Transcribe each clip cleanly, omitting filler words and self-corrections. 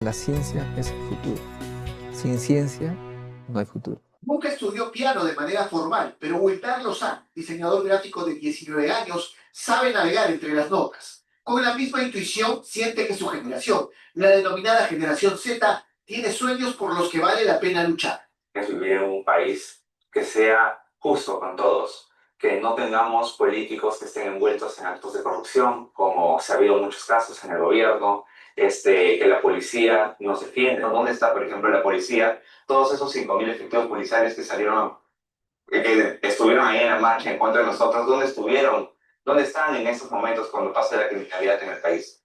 La ciencia es el futuro. Sin ciencia no hay futuro. Nunca estudió piano de manera formal, pero Wiltar Lozán, diseñador gráfico de 19 años, sabe navegar entre las notas. Con la misma intuición, siente que su generación, la denominada generación Z, tiene sueños por los que vale la pena luchar. Es vivir en un país que sea justo con todos, que no tengamos políticos que estén envueltos en actos de corrupción, como se ha habido muchos casos en el gobierno, que la policía nos defiende. ¿Dónde está, por ejemplo, la policía? Todos esos 5.000 efectivos policiales que salieron, que estuvieron ahí en la marcha en contra de nosotros, ¿dónde estuvieron? ¿Dónde están en estos momentos cuando pasa la criminalidad en el país?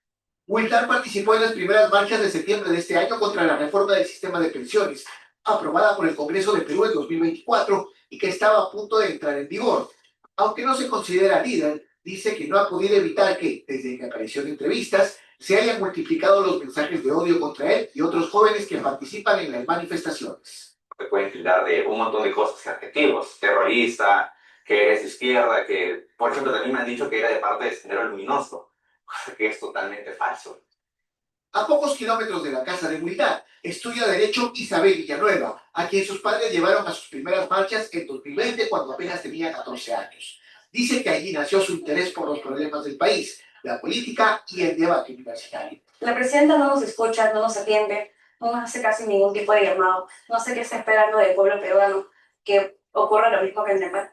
Wiltar participó en las primeras marchas de septiembre de este año contra la reforma del sistema de pensiones, aprobada por el Congreso de Perú en 2024 y que estaba a punto de entrar en vigor. Aunque no se considera líder, dice que no ha podido evitar que, desde que apareció en entrevistas, se hayan multiplicado los mensajes de odio contra él y otros jóvenes que participan en las manifestaciones. Te pueden tildar de un montón de cosas y adjetivos, terrorista, que eres de izquierda, que, por ejemplo, también me han dicho que era de parte de Sendero Luminoso, cosa que es totalmente falso. A pocos kilómetros de la casa de Wiltar, estudia Derecho Isabel Villanueva, a quien sus padres llevaron a sus primeras marchas en 2020 cuando apenas tenía 14 años. Dice que allí nació su interés por los problemas del país, la política y el debate universitario. La presidenta no nos escucha, no nos atiende, no nos hace casi ningún tipo de llamado. No sé qué está esperando del pueblo peruano, que ocurra lo mismo que en Nepal.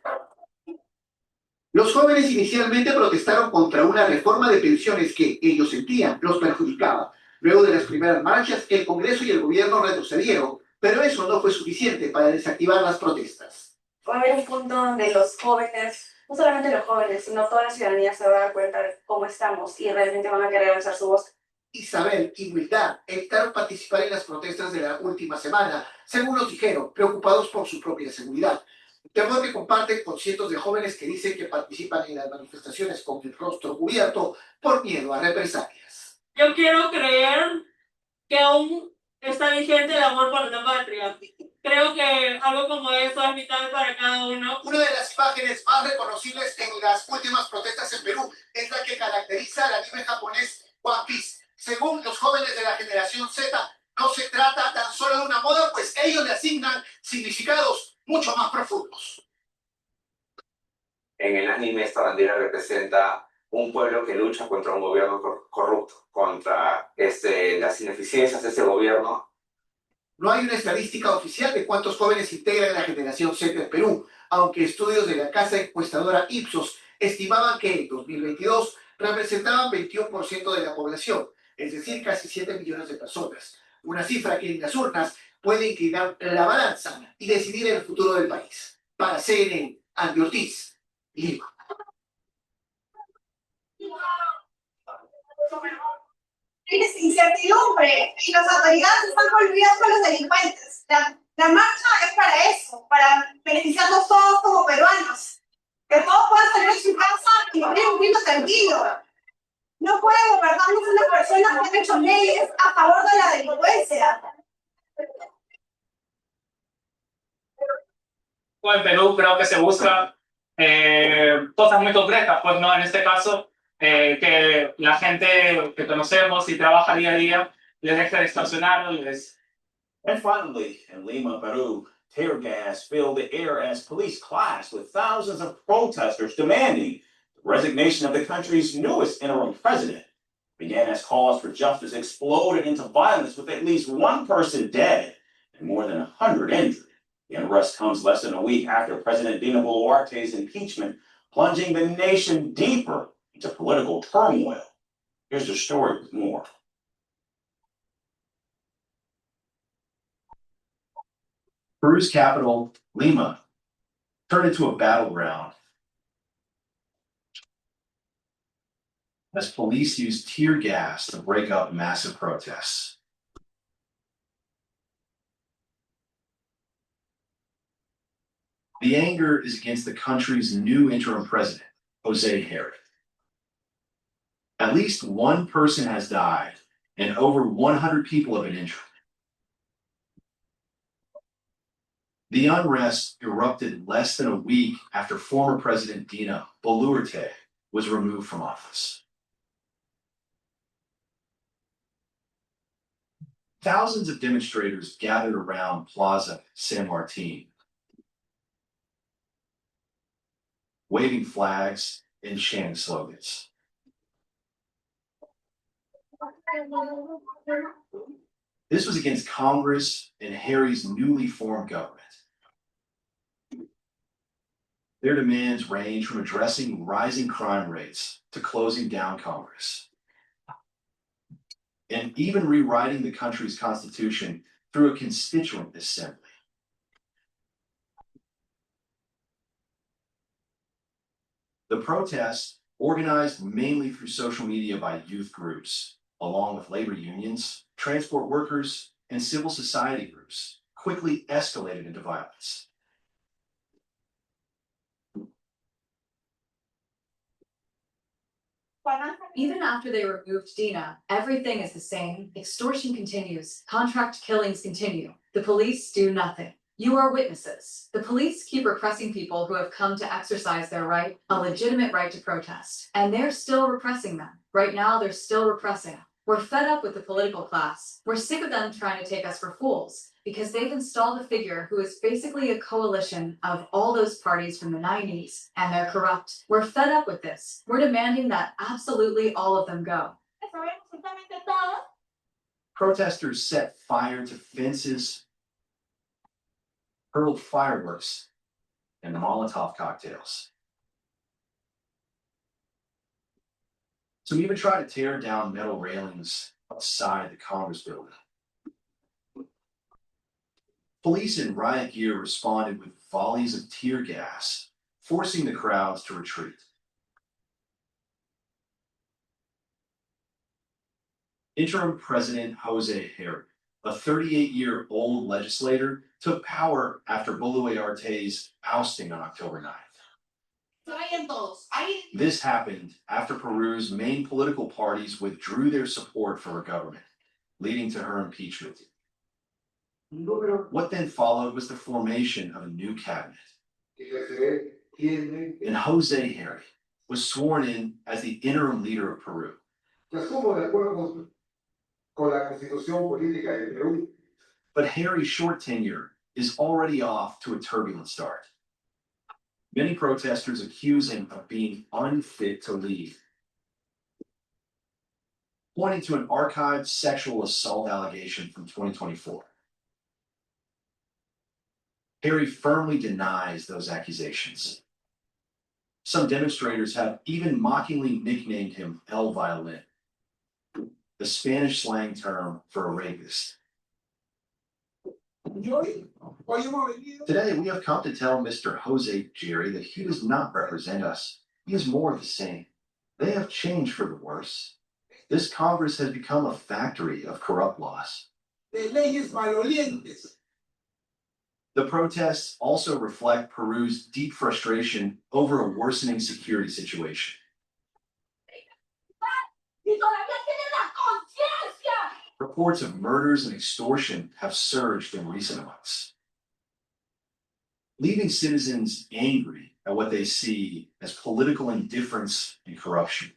Los jóvenes inicialmente protestaron contra una reforma de pensiones que ellos sentían los perjudicaba. Luego de las primeras marchas, el Congreso y el gobierno retrocedieron, pero eso no fue suficiente para desactivar las protestas. Va a haber un punto donde los jóvenes, no solamente los jóvenes, sino toda la ciudadanía se va a dar cuenta de cómo estamos y realmente van a querer alzar su voz. Isabel y Wiltar evitaron participar en las protestas de la última semana, según nos dijeron, preocupados por su propia seguridad. Temor que comparten con cientos de jóvenes que dicen que participan en las manifestaciones con el rostro cubierto por miedo a represalias. Yo quiero creer que aún está vigente el amor por la patria. Creo que algo como eso es vital para cada uno. Una de las imágenes más reconocibles en las últimas protestas en Perú es la que caracteriza al anime japonés One Piece. Según los jóvenes de la generación Z, no se trata tan solo de una moda, pues ellos le asignan significados mucho más profundos. En el anime esta bandera representa un pueblo que lucha contra un gobierno corrupto, contra las ineficiencias de ese gobierno. No hay una estadística oficial de cuántos jóvenes integran la generación Z en Perú, aunque estudios de la casa encuestadora Ipsos estimaban que en 2022 representaban 21% de la población, es decir, casi 7 millones de personas. Una cifra que en las urnas puede inclinar la balanza y decidir el futuro del país. Para CNN, Andy Ortiz, Lima. Tienes incertidumbre y las autoridades están volviendo a los delincuentes. La marcha es para eso, para beneficiarnos todos como peruanos. Que todos puedan salir de su casa y vivir un vida tranquilo. No puede gobernarnos unas personas que han hecho leyes a favor de la delincuencia. En Perú creo que se busca cosas muy concretas, pues no, en este caso, que la gente que conocemos y trabaja día a día les deje de extorsionarlos. And finally, in Lima, Peru, tear gas filled the air as police clashed with thousands of protesters demanding the resignation of the country's newest interim president. Began as calls for justice exploded into violence with at least one person dead and more than 100 injured. The unrest comes less than a week after President Dina Boluarte's impeachment, plunging the nation deeper into political turmoil. Here's the story with more. Peru's capital, Lima, turned into a battleground as police used tear gas to break up massive protests. The anger is against the country's new interim president, Jose Herod. At least one person has died and over 100 people have been injured. The unrest erupted less than a week after former President Dina Boluarte was removed from office. Thousands of demonstrators gathered around Plaza San Martin, waving flags and chanting slogans. This was against Congress and Harry's newly formed government. Their demands range from addressing rising crime rates to closing down Congress, and even rewriting the country's constitution through a constituent assembly. The protests, organized mainly through social media by youth groups, along with labor unions, transport workers, and civil society groups, quickly escalated into violence. Even after they removed Dina, everything is the same. Extortion continues. Contract killings continue. The police do nothing. You are witnesses. The police keep repressing people who have come to exercise their right, a legitimate right to protest. And they're still repressing them. Right now, they're still repressing. We're fed up with the political class. We're sick of them trying to take us for fools because they've installed a figure who is basically a coalition of all those parties from the 90s, and they're corrupt. We're fed up with this. We're demanding that absolutely all of them go. Protesters set fire to fences, hurled fireworks, and Molotov cocktails. Some even tried to tear down metal railings outside the Congress building. Police in riot gear responded with volleys of tear gas, forcing the crowds to retreat. Interim President Jose Harry, a 38-year-old legislator, took power after Boluarte's ousting on October 9th. This happened after Peru's main political parties withdrew their support for her government, leading to her impeachment. What then followed was the formation of a new cabinet. And Jose Harry was sworn in as the interim leader of Peru. But Harry's short tenure is already off to a turbulent start. Many protesters accuse him of being unfit to lead, pointing to an archived sexual assault allegation from 2024. Harry firmly denies those accusations. Some demonstrators have even mockingly nicknamed him El Violin, the Spanish slang term for a rapist. Today, we have come to tell Mr. Jose Jerry that he does not represent us. He is more of the same. They have changed for the worse. This Congress has become a factory of corrupt laws. The protests also reflect Peru's deep frustration over a worsening security situation. Reports of murders and extortion have surged in recent months, leaving citizens angry at what they see as political indifference and corruption.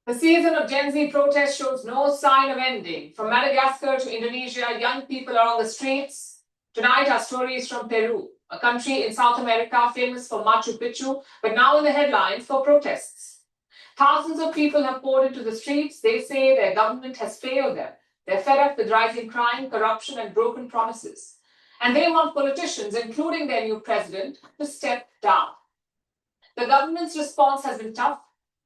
The season of Gen Z protest shows no sign of ending. From Madagascar to Indonesia, young people are on the streets. Tonight, our story is from Peru, a country in South America famous for Machu Picchu, but now in the headlines for protests. Thousands of people have poured into the streets. They say their government has failed them. They're fed up with rising crime, corruption, and broken promises. And they want politicians, including their new president, to step down. The government's response has been tough.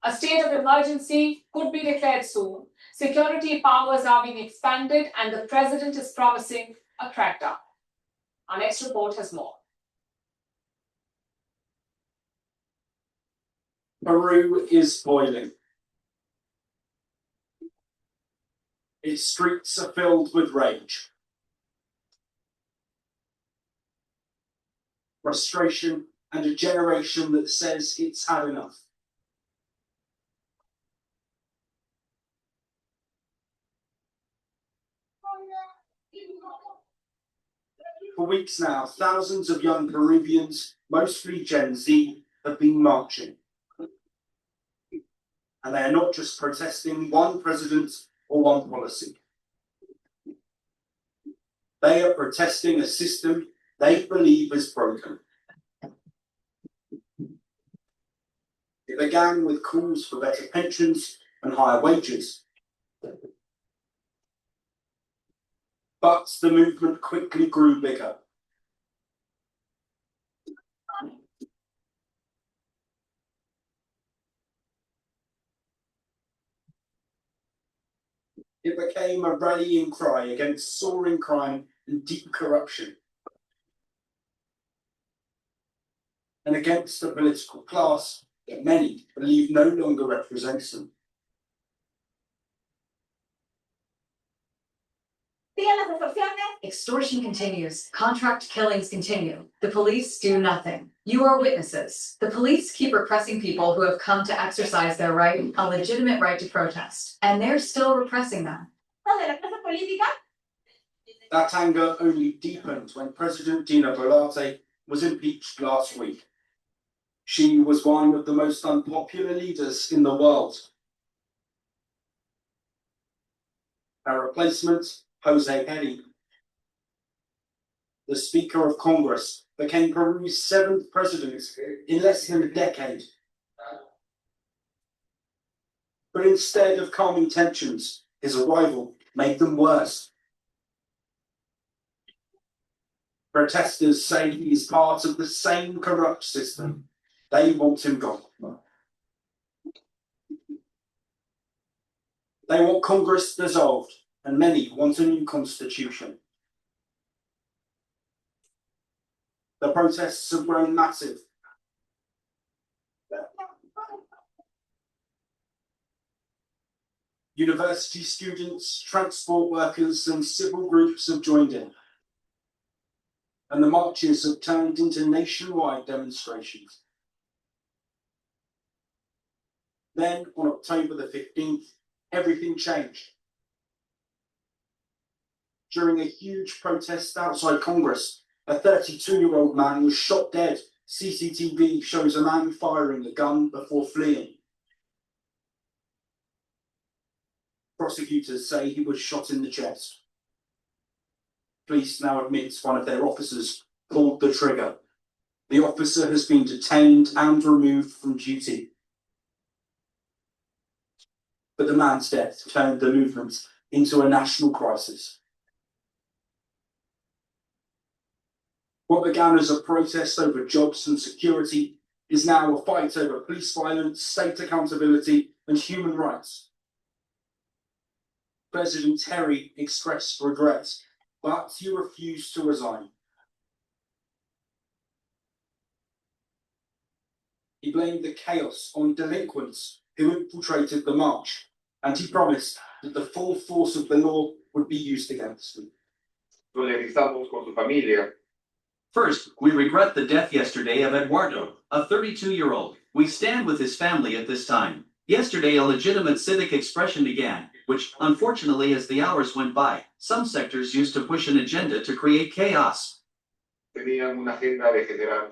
A state of emergency could be declared soon. Security powers are being expanded, and the president is promising a crackdown. Our next report has more. Peru is boiling. Its streets are filled with rage, frustration, and a generation that says it's had enough. For weeks now, thousands of young Peruvians, mostly Gen Z, have been marching. And they are not just protesting one president or one policy. They are protesting a system they believe is broken. It began with calls for better pensions and higher wages. But the movement quickly grew bigger. It became a rallying cry against soaring crime and deep corruption, and against a political class that many believe no longer represents them. Extortion continues. Contract killings continue. The police do nothing. You are witnesses. The police keep repressing people who have come to exercise their right, a legitimate right to protest, and they're still repressing them. That anger only deepened when President Dina Boluarte was impeached last week. She was one of the most unpopular leaders in the world. Her replacement, Jose Heri, the Speaker of Congress, became Peru's 7th president in less than a decade. But instead of calming tensions, his arrival made them worse. Protesters say he is part of the same corrupt system. They want him gone. They want Congress dissolved, and many want a new constitution. The protests have grown massive. University students, transport workers, and civil groups have joined in. And the marches have turned into nationwide demonstrations. Then, on October the 15th, everything changed. During a huge protest outside Congress, a 32-year-old man was shot dead. CCTV shows a man firing a gun before fleeing. Prosecutors say he was shot in the chest. Police now admit one of their officers pulled the trigger. The officer has been detained and removed from duty. But the man's death turned the movement into a national crisis. What began as a protest over jobs and security is now a fight over police violence, state accountability, and human rights. President Heri expressed regret, but he refused to resign. He blamed the chaos on delinquents who infiltrated the march, and he promised that the full force of the law would be used against them. First, we regret the death yesterday of Eduardo, a 32-year-old. We stand with his family at this time. Yesterday, a legitimate civic expression began, which, unfortunately, as the hours went by, some sectors used to push an agenda to create chaos. The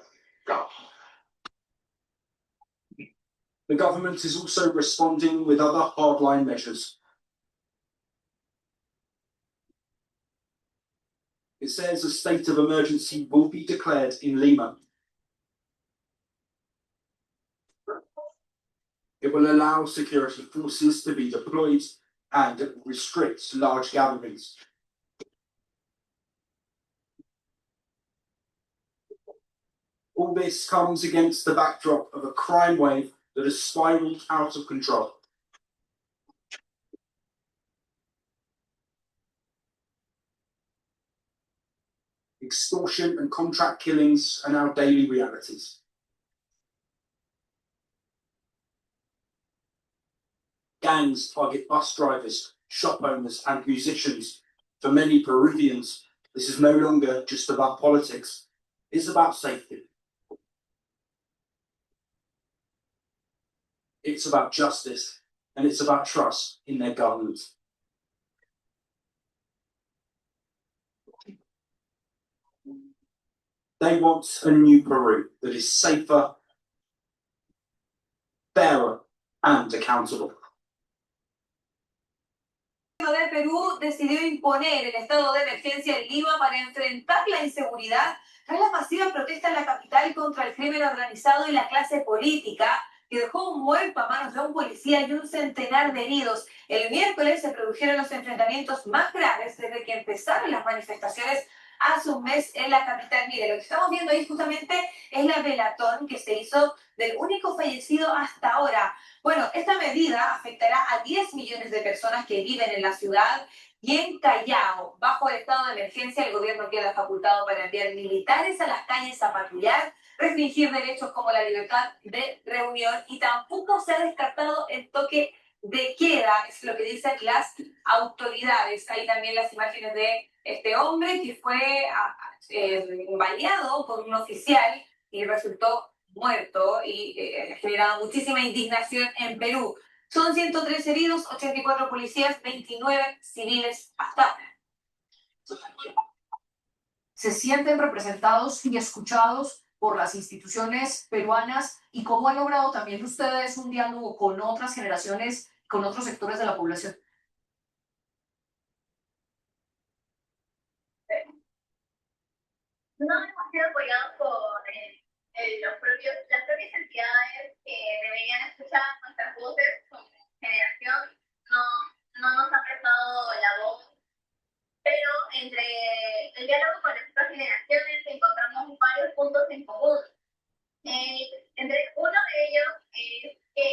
government is also responding with other hardline measures. It says a state of emergency will be declared in Lima. It will allow security forces to be deployed and restrict large gatherings. All this comes against the backdrop of a crime wave that has spiraled out of control. Extortion and contract killings are now daily realities. Gangs target bus drivers, shop owners, and musicians. For many Peruvians, this is no longer just about politics, it's about safety. It's about justice, and it's about trust in their government. They want a new Peru that is safer, fairer, and accountable. El gobierno de Perú decidió imponer el estado de emergencia en Lima para enfrentar la inseguridad tras la masiva protesta en la capital contra el crimen organizado y la clase política, que dejó un muerto a manos de un policía y un centenar de heridos. El miércoles se produjeron los enfrentamientos más graves desde que empezaron las manifestaciones hace un mes en la capital. Mire, lo que estamos viendo ahí justamente es la velatón que se hizo del único fallecido hasta ahora. Bueno, esta medida afectará a 10 millones de personas que viven en la ciudad y en Callao. Bajo el estado de emergencia, el gobierno queda facultado para enviar militares a las calles a patrullar, restringir derechos como la libertad de reunión y tampoco se ha descartado el toque de queda, es lo que dicen las autoridades. Hay también las imágenes de este hombre que fue baleado por un oficial y resultó muerto y ha generado muchísima indignación en Perú. Son 103 heridos, 84 policías, 29 civiles hasta ahora. ¿Se sienten representados y escuchados por las instituciones peruanas? ¿Y cómo han logrado también ustedes un diálogo con otras generaciones, con otros sectores de la población? No hemos sido apoyados por las propias entidades que deberían escuchar nuestras voces como generación. No nos han prestado la voz, pero entre el diálogo con las otras generaciones encontramos varios puntos en común. Entre uno de ellos es que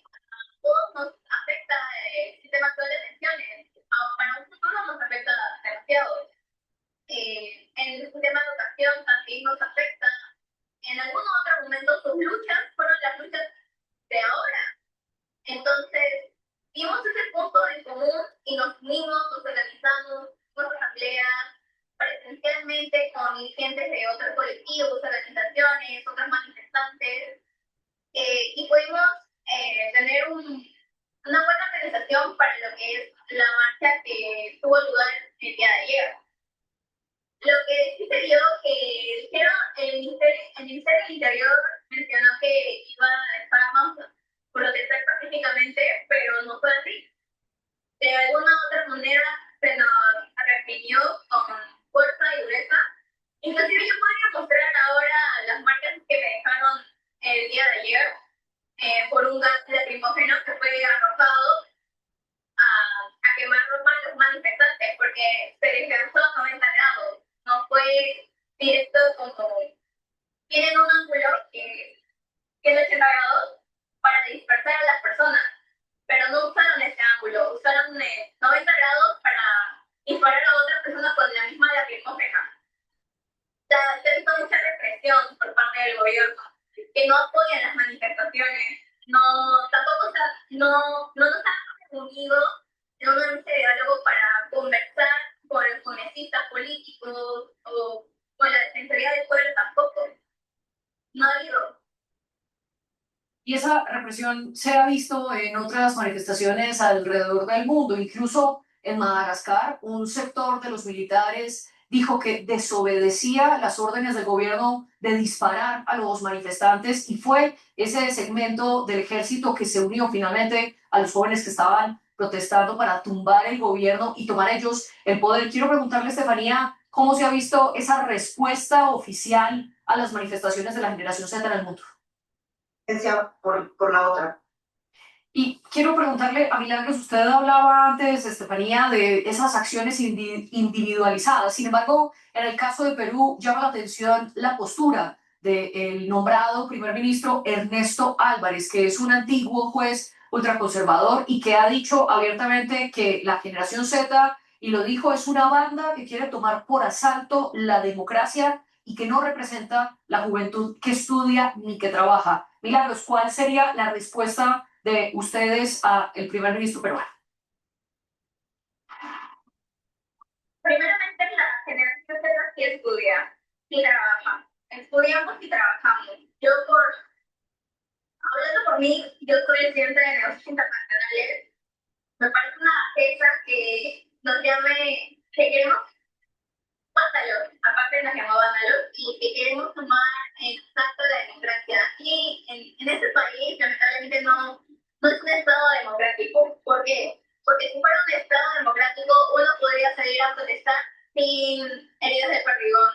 a todos nos afecta el sistema actual de pensiones. Para un futuro nos afecta demasiado. En el sistema de educación también nos afecta. En algún otro momento sus luchas fueron las luchas de ahora. Entonces, vimos ese punto en común y nos unimos, nos organizamos, hicimos asambleas presencialmente con dirigentes de otros colectivos, organizaciones, otros manifestantes, y pudimos tener una buena organización para lo que es la marcha que tuvo lugar el día de ayer. Lo que sí se vio que el Ministerio del Interior mencionó que estábamos a protestar pacíficamente, pero no fue así. De alguna u otra manera se nos reprimió con fuerza y dureza. Inclusive yo podría mostrar ahora las marcas que me dejaron el día de ayer por un gas lacrimógeno que fue arrojado a quemar ropa a los manifestantes porque se les lanzó a 90 grados. No fue directo como tienen un ángulo que es de 80 grados para dispersar a las personas, pero no usaron ese ángulo, usaron 90 grados para disparar a otras personas con la misma lacrimógena. Se ha visto mucha represión por parte del gobierno, que no apoyan las manifestaciones, tampoco no nos han reunido en una mesa de diálogo para conversar con los congresistas políticos o con la Defensoría del Pueblo tampoco. No ha habido. Y esa represión se ha visto en otras manifestaciones alrededor del mundo, incluso en Madagascar, un sector de los militares dijo que desobedecía las órdenes del gobierno de disparar a los manifestantes y fue ese segmento del ejército que se unió finalmente a los jóvenes que estaban protestando para tumbar el gobierno y tomar ellos el poder. Quiero preguntarle, Estefanía, ¿cómo se ha visto esa respuesta oficial a las manifestaciones de la generación Z en el mundo? Por la otra. Y quiero preguntarle a Milagros, usted hablaba antes, Estefanía, de esas acciones individualizadas. Sin embargo, en el caso de Perú llama la atención la postura del nombrado primer ministro Ernesto Álvarez, que es un antiguo juez ultraconservador y que ha dicho abiertamente que la generación Z, y lo dijo, es una banda que quiere tomar por asalto la democracia y que no representa la juventud que estudia ni que trabaja. Milagros, ¿cuál sería la respuesta de ustedes al primer ministro peruano? Primeramente, la generación Z sí estudia y trabaja. Estudiamos y trabajamos. Hablando por mí, yo soy estudiante de negocios internacionales. Me parece una bajeza que nos llame, que queremos vándalos, aparte nos llamó vándalos, y que queremos tomar el salto de la democracia. Y en ese país, lamentablemente, no no es un Estado democrático. ¿Por qué? Porque si fuera un Estado democrático, uno podría salir a protestar sin heridos de perdigón,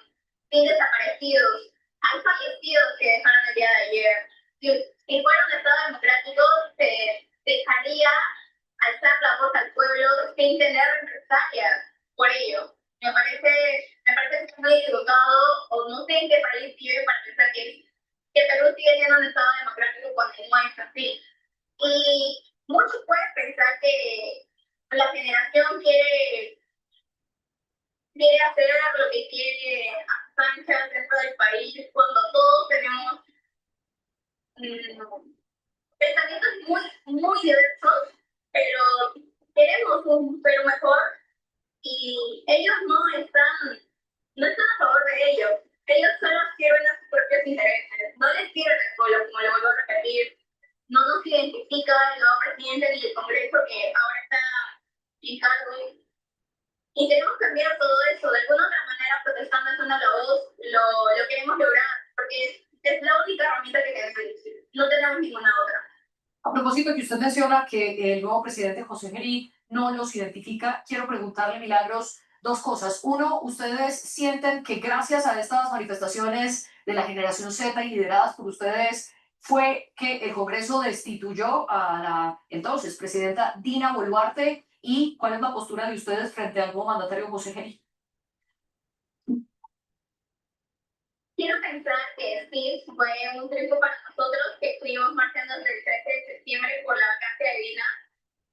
sin desaparecidos. Hay fallecidos que dejaron el día de ayer. Si fuera un Estado democrático, se dejaría alzar la voz al pueblo sin tener represalias por ello. Me parece muy equivocado, o no sé en qué país vive para pensar que Perú sigue siendo un Estado democrático cuando no es así. Y muchos pueden pensar que la generación quiere hacer lo que quiere a Sánchez dentro del país, cuando todos tenemos pensamientos muy diversos, pero queremos un Perú mejor y ellos no están a favor de ello. Ellos solo sirven a sus propios intereses, no les sirve al pueblo, como le vuelvo a repetir. No nos identifica el nuevo presidente ni el Congreso que ahora está en cargo. Y queremos cambiar todo eso. De alguna otra manera, protestando es una voz, lo queremos lograr, porque es la única herramienta que tenemos. No tenemos ninguna otra. A propósito que usted menciona que el nuevo presidente José Gerí no los identifica, quiero preguntarle, Milagros, dos cosas. Uno, ¿ustedes sienten que gracias a estas manifestaciones de la generación Z y lideradas por ustedes fue que el Congreso destituyó a la entonces presidenta Dina Boluarte? ¿Y cuál es la postura de ustedes frente al nuevo mandatario José Gerí? Quiero pensar que sí, fue un triunfo para nosotros que estuvimos marchando desde el 13 de septiembre por la vacancia de Dina,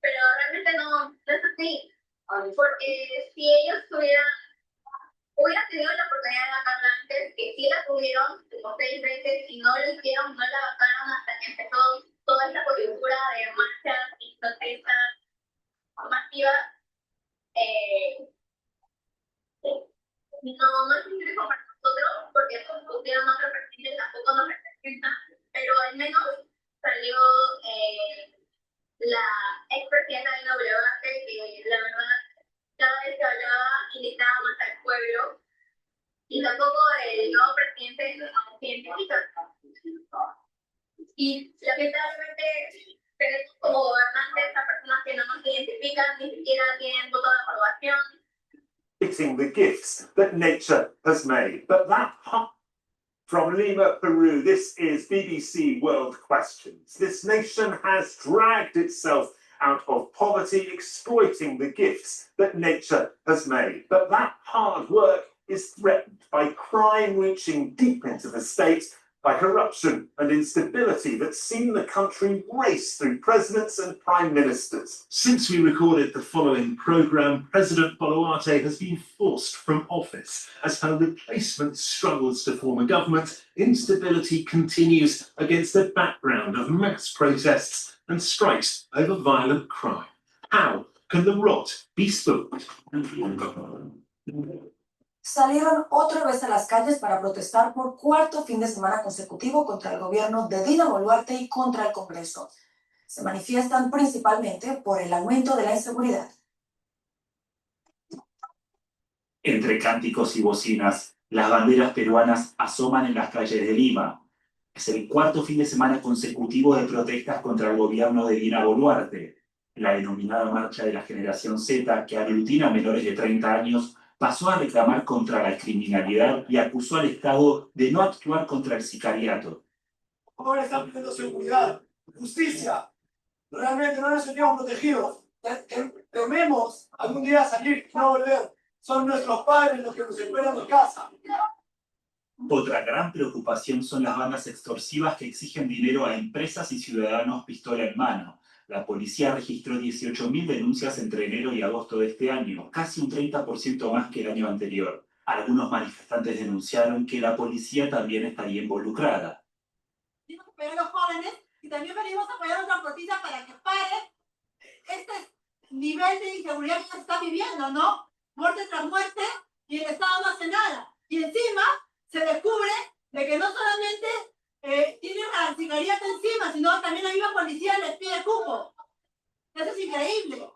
pero realmente no es así, porque si ellos hubieran tenido la oportunidad de bajarla antes, que sí la tuvieron como 6 veces y no lo hicieron, no la bajaron hasta que empezó toda esta coyuntura de marchas y protestas masivas. No es un triunfo para nosotros, porque pusieron otro presidente, tampoco nos representa, pero al menos salió la expresidenta Dina Boluarte, que la verdad cada vez que hablaba invitaba más al pueblo, y tampoco el nuevo presidente nos identifica. Y lamentablemente tenemos como gobernantes a personas que no nos identifican, ni siquiera tienen voto de aprobación. The gifts that nature has made. But from Lima, Peru, this is BBC World Questions. This nation has dragged itself out of poverty, exploiting the gifts that nature has made. But that hard work is threatened by crime reaching deep into the state, by corruption and instability that's seen the country race through presidents and prime ministers. Since we recorded the following programme, President Boluarte has been forced from office. As her replacement struggles to form a government, instability continues against a background of mass protests and strikes over violent crime. How can the rot be spooked? Salieron otra vez a las calles para protestar por cuarto fin de semana consecutivo contra el gobierno de Dina Boluarte y contra el Congreso. Se manifiestan principalmente por el aumento de la inseguridad. Entre cánticos y bocinas, las banderas peruanas asoman en las calles de Lima. Es el cuarto fin de semana consecutivo de protestas contra el gobierno de Dina Boluarte. La denominada Marcha de la Generación Z, que aglutina a menores de 30 años, pasó a reclamar contra la criminalidad y acusó al Estado de no actuar contra el sicariato. Ahora están pidiendo seguridad, justicia. Realmente no nos sentimos protegidos. Tememos algún día salir y no volver. Son nuestros padres los que nos esperan en casa. Otra gran preocupación son las bandas extorsivas que exigen dinero a empresas y ciudadanos pistola en mano. La policía registró 18.000 denuncias entre enero y agosto de este año, casi un 30% más que el año anterior. Algunos manifestantes denunciaron que la policía también estaría involucrada. Venimos a apoyar a los jóvenes y también venimos a apoyar a nuestra policía para que pare este nivel de inseguridad que se está viviendo, ¿no? Muerte tras muerte y el Estado no hace nada. Y encima se descubre de que no solamente tienen a la sicariata encima, sino también la misma policía les pide cupo. Eso es increíble.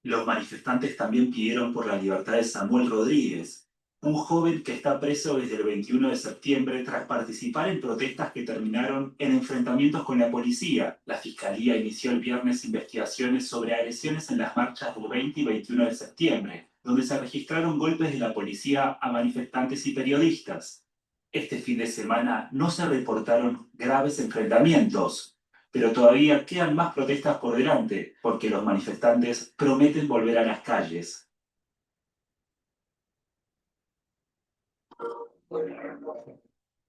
Los manifestantes también pidieron por la libertad de Samuel Rodríguez, un joven que está preso desde el 21 de septiembre tras participar en protestas que terminaron en enfrentamientos con la policía. La Fiscalía inició el viernes investigaciones sobre agresiones en las marchas del 20 y 21 de septiembre, donde se registraron golpes de la policía a manifestantes y periodistas. Este fin de semana no se reportaron graves enfrentamientos, pero todavía quedan más protestas por delante, porque los manifestantes prometen volver a las calles.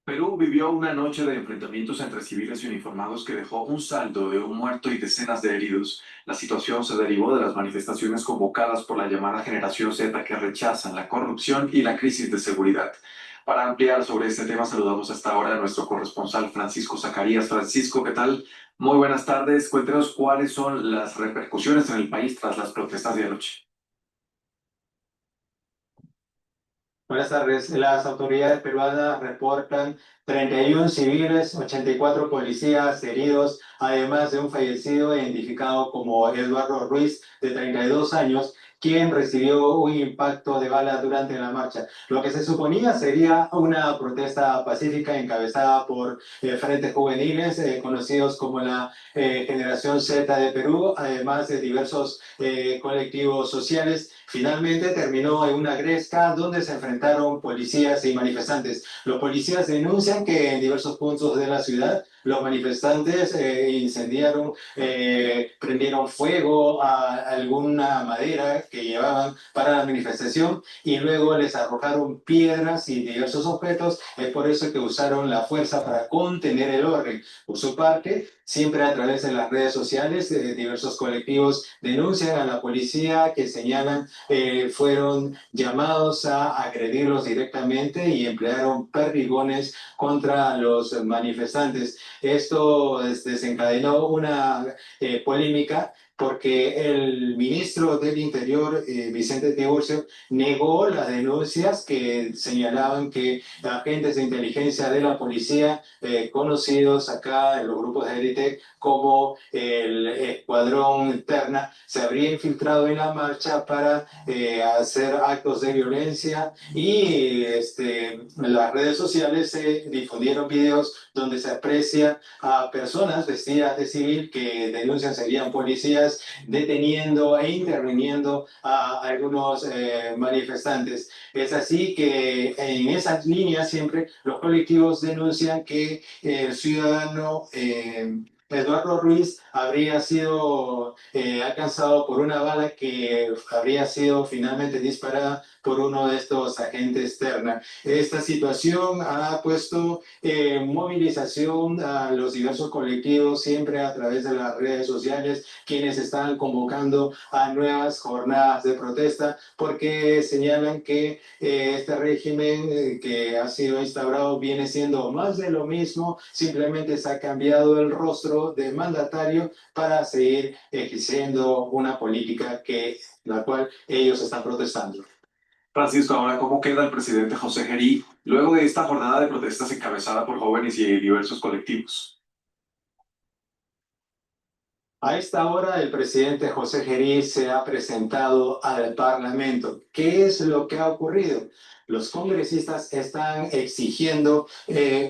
Perú vivió una noche de enfrentamientos entre civiles y uniformados que dejó un saldo de un muerto y decenas de heridos. La situación se derivó de las manifestaciones convocadas por la llamada Generación Z que rechazan la corrupción y la crisis de seguridad. Para ampliar sobre este tema saludamos hasta ahora a nuestro corresponsal Francisco Zacarías. Francisco, ¿qué tal? Muy buenas tardes. Cuéntenos cuáles son las repercusiones en el país tras las protestas de anoche. Buenas tardes. Las autoridades peruanas reportan 31 civiles, 84 policías heridos, además de un fallecido identificado como Eduardo Ruiz, de 32 años, quien recibió un impacto de bala durante la marcha. Lo que se suponía sería una protesta pacífica encabezada por frentes juveniles conocidos como la Generación Z de Perú, además de diversos colectivos sociales. Finalmente terminó en una gresca donde se enfrentaron policías y manifestantes. Los policías denuncian que en diversos puntos de la ciudad los manifestantes incendiaron, prendieron fuego a alguna madera que llevaban para la manifestación y luego les arrojaron piedras y diversos objetos. Es por eso que usaron la fuerza para contener el orden. Por su parte, siempre a través de las redes sociales, diversos colectivos denuncian a la policía que señalan fueron llamados a agredirlos directamente y emplearon perdigones contra los manifestantes. Esto desencadenó una polémica porque el ministro del Interior, Vicente Tiburcio, negó las denuncias que señalaban que agentes de inteligencia de la policía, conocidos acá en los grupos de élite como el Escuadrón Terna, se habría infiltrado en la marcha para hacer actos de violencia y en las redes sociales se difundieron videos donde se aprecia a personas vestidas de civil que denuncian serían policías deteniendo e interviniendo a algunos manifestantes. Es así que en esas líneas siempre los colectivos denuncian que el ciudadano Eduardo Ruiz habría sido alcanzado por una bala que habría sido finalmente disparada por uno de estos agentes Terna. Esta situación ha puesto movilización a los diversos colectivos, siempre a través de las redes sociales, quienes están convocando a nuevas jornadas de protesta, porque señalan que este régimen que ha sido instaurado viene siendo más de lo mismo, simplemente se ha cambiado el rostro de mandatario para seguir ejerciendo una política la cual ellos están protestando. Francisco, ahora, ¿cómo queda el presidente José Gerí luego de esta jornada de protestas encabezada por jóvenes y diversos colectivos? A esta hora el presidente José Gerí se ha presentado al Parlamento. ¿Qué es lo que ha ocurrido? Los congresistas están exigiendo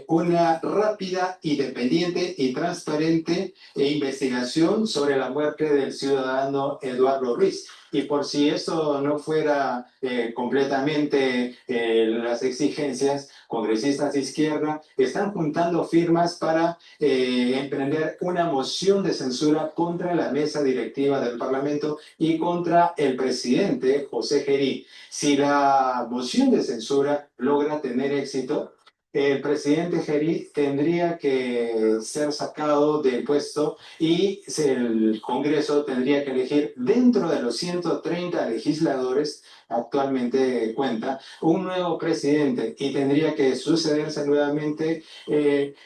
una rápida, independiente y transparente investigación sobre la muerte del ciudadano Eduardo Ruiz. Y por si eso no fuera completamente las exigencias, congresistas de izquierda están juntando firmas para emprender una moción de censura contra la mesa directiva del Parlamento y contra el presidente José Gerí. Si la moción de censura logra tener éxito, el presidente Gerí tendría que ser sacado del puesto y el Congreso tendría que elegir dentro de los 130 legisladores actualmente cuenta un nuevo presidente y tendría que sucederse nuevamente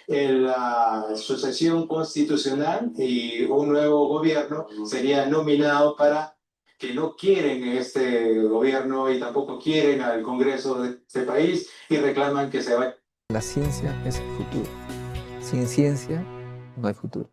la sucesión constitucional y un nuevo gobierno sería nominado para que no quieren este gobierno y tampoco quieren al Congreso de este país y reclaman que se vaya. La ciencia es el futuro. Sin ciencia no hay futuro.